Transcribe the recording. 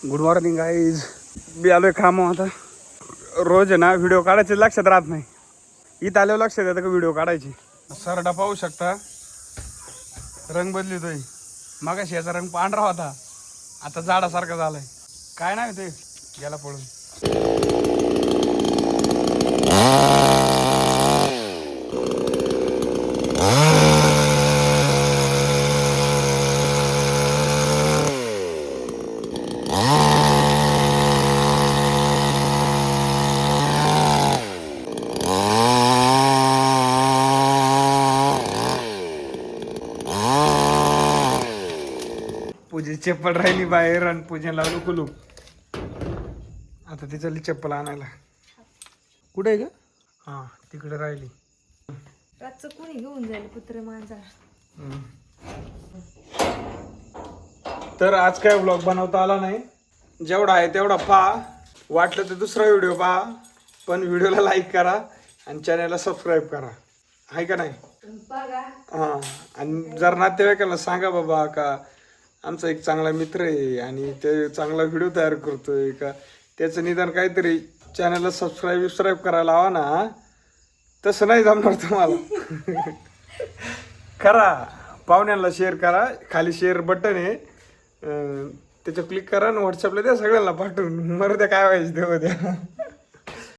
Good morning guys. मी आलोय काम आता. रोज आहे ना व्हिडिओ काढायचे लक्षात राहत नाही. इथं आल्यावर लक्षात येतं का व्हिडिओ काढायची. सरडा पाहू शकता रंग बदलतोय. मागाशी याचा रंग पांढरा होता, आता जाडासारखा झालाय. काय नाही ते गेला पळून. पूजेची चप्पल राहिली बाहेर आणि पूजेला लावलं कुलूप. आता ती चालली चप्पल आणायला. कुठे आहे का? हा तिकडे राहिली. रातचं कोणी घेऊन जाईल पुत्र माझा. तर आज काय व्लॉग बनवता आला नाही. जेवढा आहे तेवढा पहा. वाटलं तर दुसरा व्हिडिओ पहा, पण व्हिडिओला लाईक करा आणि चॅनलला सबस्क्राईब करा. आहे का नाही? बघा. हां, आणि जर नातेवाईकाला सांगा बाबा का आमचा एक चांगला मित्र आहे आणि ते चांगला व्हिडिओ तयार करतोय का, त्याचं निदान काहीतरी चॅनलला सबस्क्राईब करायला हवा ना. तसं नाही जमणार तुम्हाला. करा, पाहुण्यांना शेअर करा. खाली शेअर बटन आहे, त्याच्यावर क्लिक करा आणि व्हॉट्सअपला द्या सगळ्यांना पाठवून. मरू द्या काय व्हायचं तेव्हा द्या.